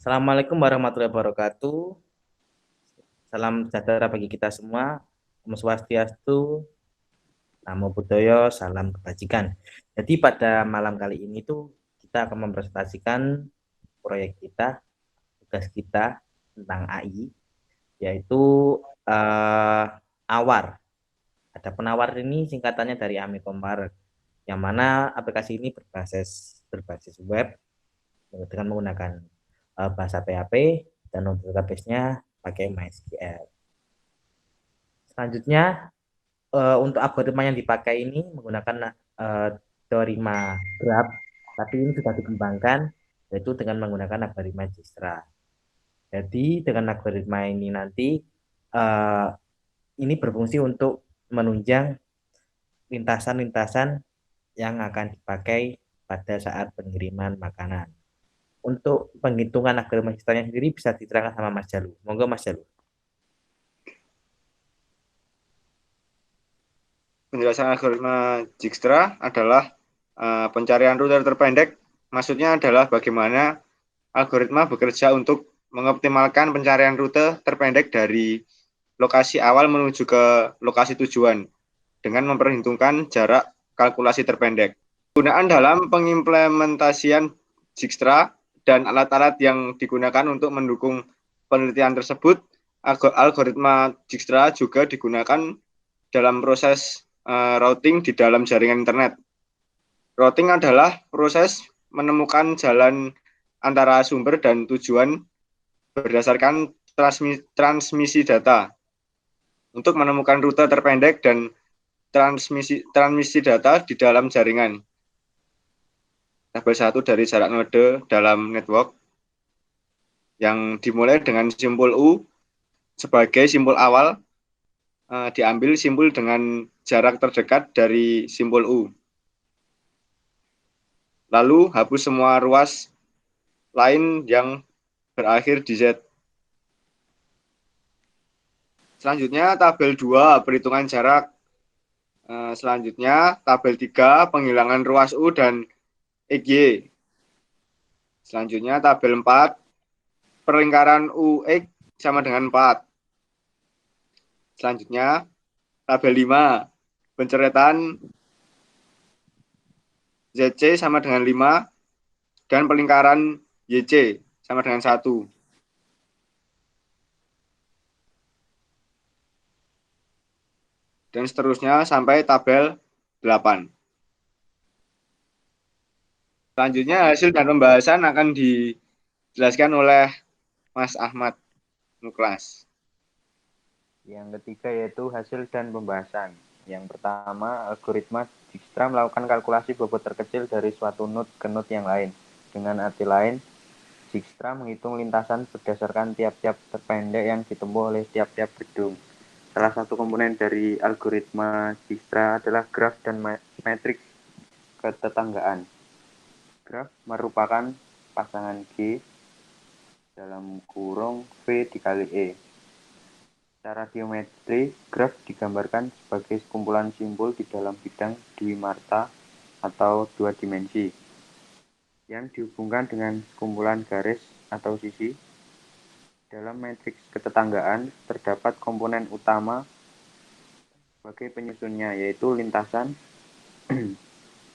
Assalamualaikum warahmatullahi wabarakatuh. Salam sejahtera bagi kita semua. Om Swastiastu, Namo Buddhaya, salam kebajikan. Jadi pada malam kali ini tuh kita akan mempresentasikan proyek kita, tugas kita tentang AI, yaitu eh, AWAR. Ada penawar ini singkatannya dari Amikomar, yang mana aplikasi ini berbasis web dengan menggunakan bahasa PHP dan untuk database-nya pakai MySQL. Selanjutnya untuk algoritma yang dipakai ini menggunakan teorema graph, tapi ini sudah dikembangkan yaitu dengan menggunakan algoritma Dijkstra. Jadi dengan algoritma ini nanti eh, ini berfungsi untuk menunjang lintasan-lintasan yang akan dipakai pada saat pengiriman makanan. Untuk penghitungan algoritma Dijkstranya sendiri bisa diterangkan sama Mas Jalu. Monggo Mas Jalu. Penjelasan algoritma Dijkstra adalah pencarian rute terpendek. Maksudnya adalah bagaimana algoritma bekerja untuk mengoptimalkan pencarian rute terpendek dari lokasi awal menuju ke lokasi tujuan dengan memperhitungkan jarak kalkulasi terpendek. Penggunaan dalam pengimplementasian Dijkstra dan alat-alat yang digunakan untuk mendukung penelitian tersebut, algoritma Dijkstra juga digunakan dalam proses routing di dalam jaringan internet. Routing adalah proses menemukan jalan antara sumber dan tujuan berdasarkan transmisi data. Untuk menemukan rute terpendek dan transmisi data di dalam jaringan. Tabel 1 dari jarak node dalam network yang dimulai dengan simbol U sebagai simbol awal, diambil simbol dengan jarak terdekat dari simbol U. Lalu hapus semua ruas lain yang berakhir di Z. Selanjutnya tabel 2 perhitungan jarak. Selanjutnya tabel 3 penghilangan ruas U dan XY. Selanjutnya tabel 4 perlingkaran UX sama dengan 4. Selanjutnya tabel 5 pencoretan ZC sama dengan 5 dan pelingkaran YC sama dengan 1. Dan seterusnya sampai tabel 8. Selanjutnya hasil dan pembahasan akan dijelaskan oleh Mas Ahmad Muklas. Yang ketiga yaitu hasil dan pembahasan. Yang pertama, algoritma Dijkstra melakukan kalkulasi bobot terkecil dari suatu node ke node yang lain. Dengan arti lain, Dijkstra menghitung lintasan berdasarkan tiap-tiap terpendek yang ditempuh oleh tiap-tiap gedung. Salah satu komponen dari algoritma Dijkstra adalah graf dan matriks ketetanggaan. Graf merupakan pasangan G dalam kurung V dikali E. Secara geometri, graf digambarkan sebagai sekumpulan simbol di dalam bidang dwimarta atau dua dimensi yang dihubungkan dengan sekumpulan garis atau sisi. Dalam matriks ketetanggaan terdapat komponen utama sebagai penyusunnya, yaitu lintasan.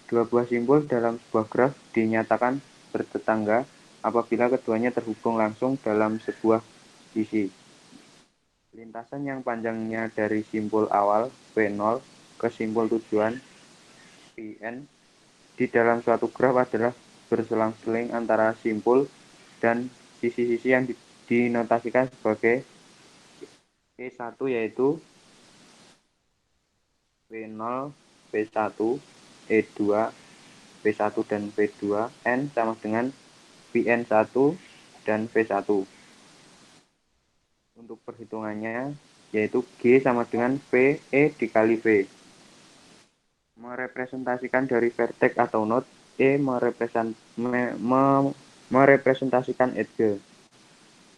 Dua buah simbol dalam sebuah graf dinyatakan bertetangga apabila keduanya terhubung langsung dalam sebuah sisi. Lintasan yang panjangnya dari simbol awal V0 ke simbol tujuan Pn di dalam suatu graf adalah berselang-seling antara simbol dan sisi-sisi yang dinotasikan sebagai E1, yaitu V0, V1, E2, V1 dan V2, N sama dengan Vn1 dan V1. Untuk perhitungannya, yaitu G sama dengan V E dikali V. Merepresentasikan dari vertex atau node, E merepresentasikan edge.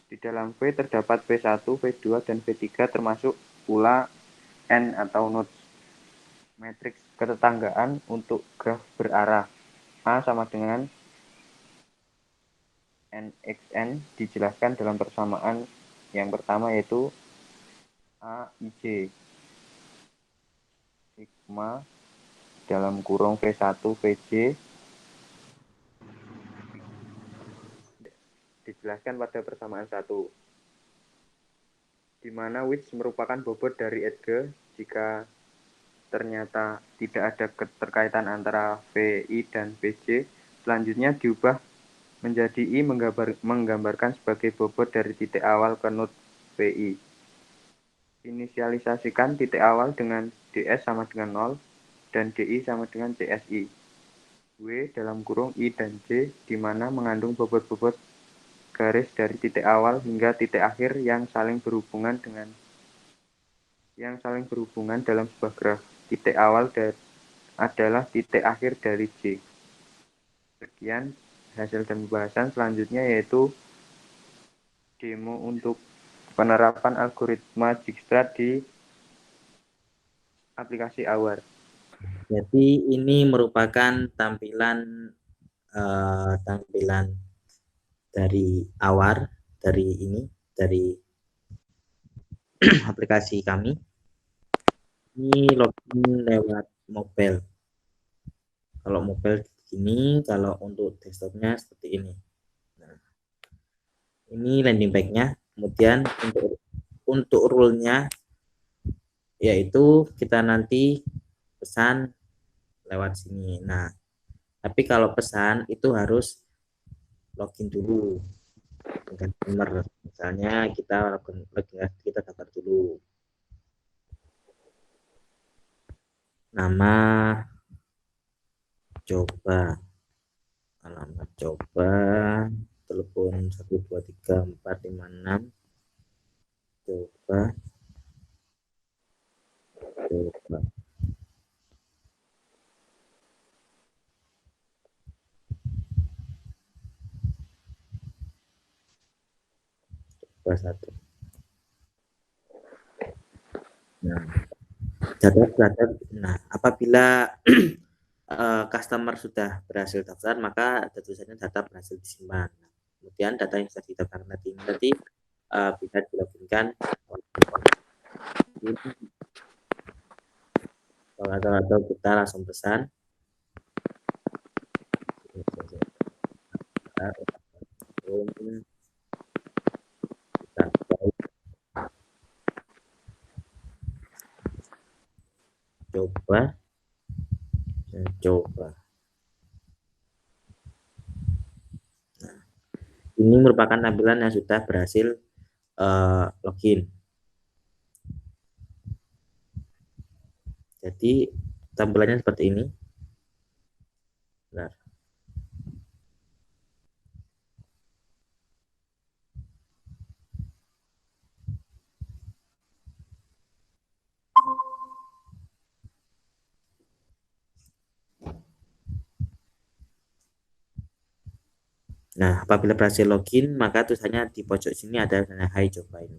Di dalam V terdapat V1, V2, dan V3 termasuk pula N atau nodes. Matriks ketetanggaan untuk graf berarah A sama dengan NXN dijelaskan dalam persamaan yang pertama yaitu AIJ sigma dalam kurung V1 VJ dijelaskan pada persamaan 1, di mana which merupakan bobot dari Edge jika ternyata tidak ada keterkaitan antara VI dan VJ. Selanjutnya diubah menjadi I menggambarkan sebagai bobot dari titik awal ke node VI. Inisialisasikan titik awal dengan DS sama dengan 0 dan DI sama dengan CSI. W dalam kurung I dan J di mana mengandung bobot-bobot garis dari titik awal hingga titik akhir yang saling berhubungan dalam sebuah graf. Titik awal adalah titik akhir dari J. Sekian hasil dan pembahasan selanjutnya yaitu demo untuk penerapan algoritma Dijkstra di aplikasi AWAR. Jadi ini merupakan tampilan dari AWAR, dari aplikasi kami. Ini login lewat mobile. Kalau mobile begini, kalau untuk desktopnya seperti ini. Nah, ini landing page-nya. Kemudian untuk rule-nya yaitu kita nanti pesan lewat sini. Nah, tapi kalau pesan itu harus login dulu dengan customer. Misalnya kita daftar dulu. Nama coba, alamat coba, telepon 123456, coba. Satu. Nah, nah, apabila customer sudah berhasil daftar, maka ada tulisannya data berhasil disimpan. Nah, kemudian data yang sudah didaftar nanti bisa diloginkan atau kita langsung pesan. Coba. Nah, ini merupakan tampilan yang sudah berhasil login. Jadi tampilannya seperti ini. Benar. Nah, apabila berhasil login, maka tulisannya di pojok sini ada Hai coba ini.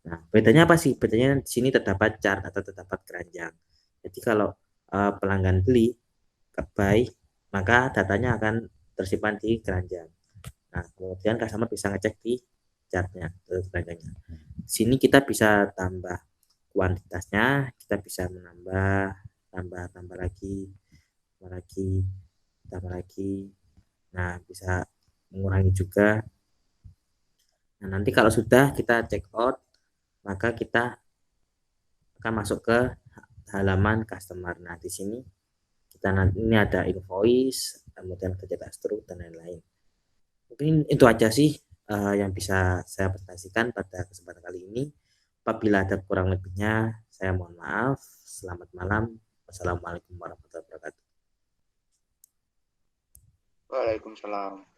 Nah, bedanya apa sih? Bedanya di sini terdapat chart atau terdapat keranjang. Jadi kalau pelanggan beli buy, maka datanya akan tersimpan di keranjang. Nah, kemudian customer bisa ngecek di chartnya, keranjangnya. Di sini kita bisa tambah kuantitasnya, kita bisa menambah, tambah lagi. Nah, bisa mengurangi juga. Nah, nanti kalau sudah kita check out, maka kita akan masuk ke halaman customer. Nah, di sini kita nanti ini ada invoice, kemudian cetak struk dan lain-lain. Mungkin itu aja sih yang bisa saya presentasikan pada kesempatan kali ini. Apabila ada kurang lebihnya, saya mohon maaf. Selamat malam. Wassalamualaikum warahmatullahi wabarakatuh. Waalaikumsalam.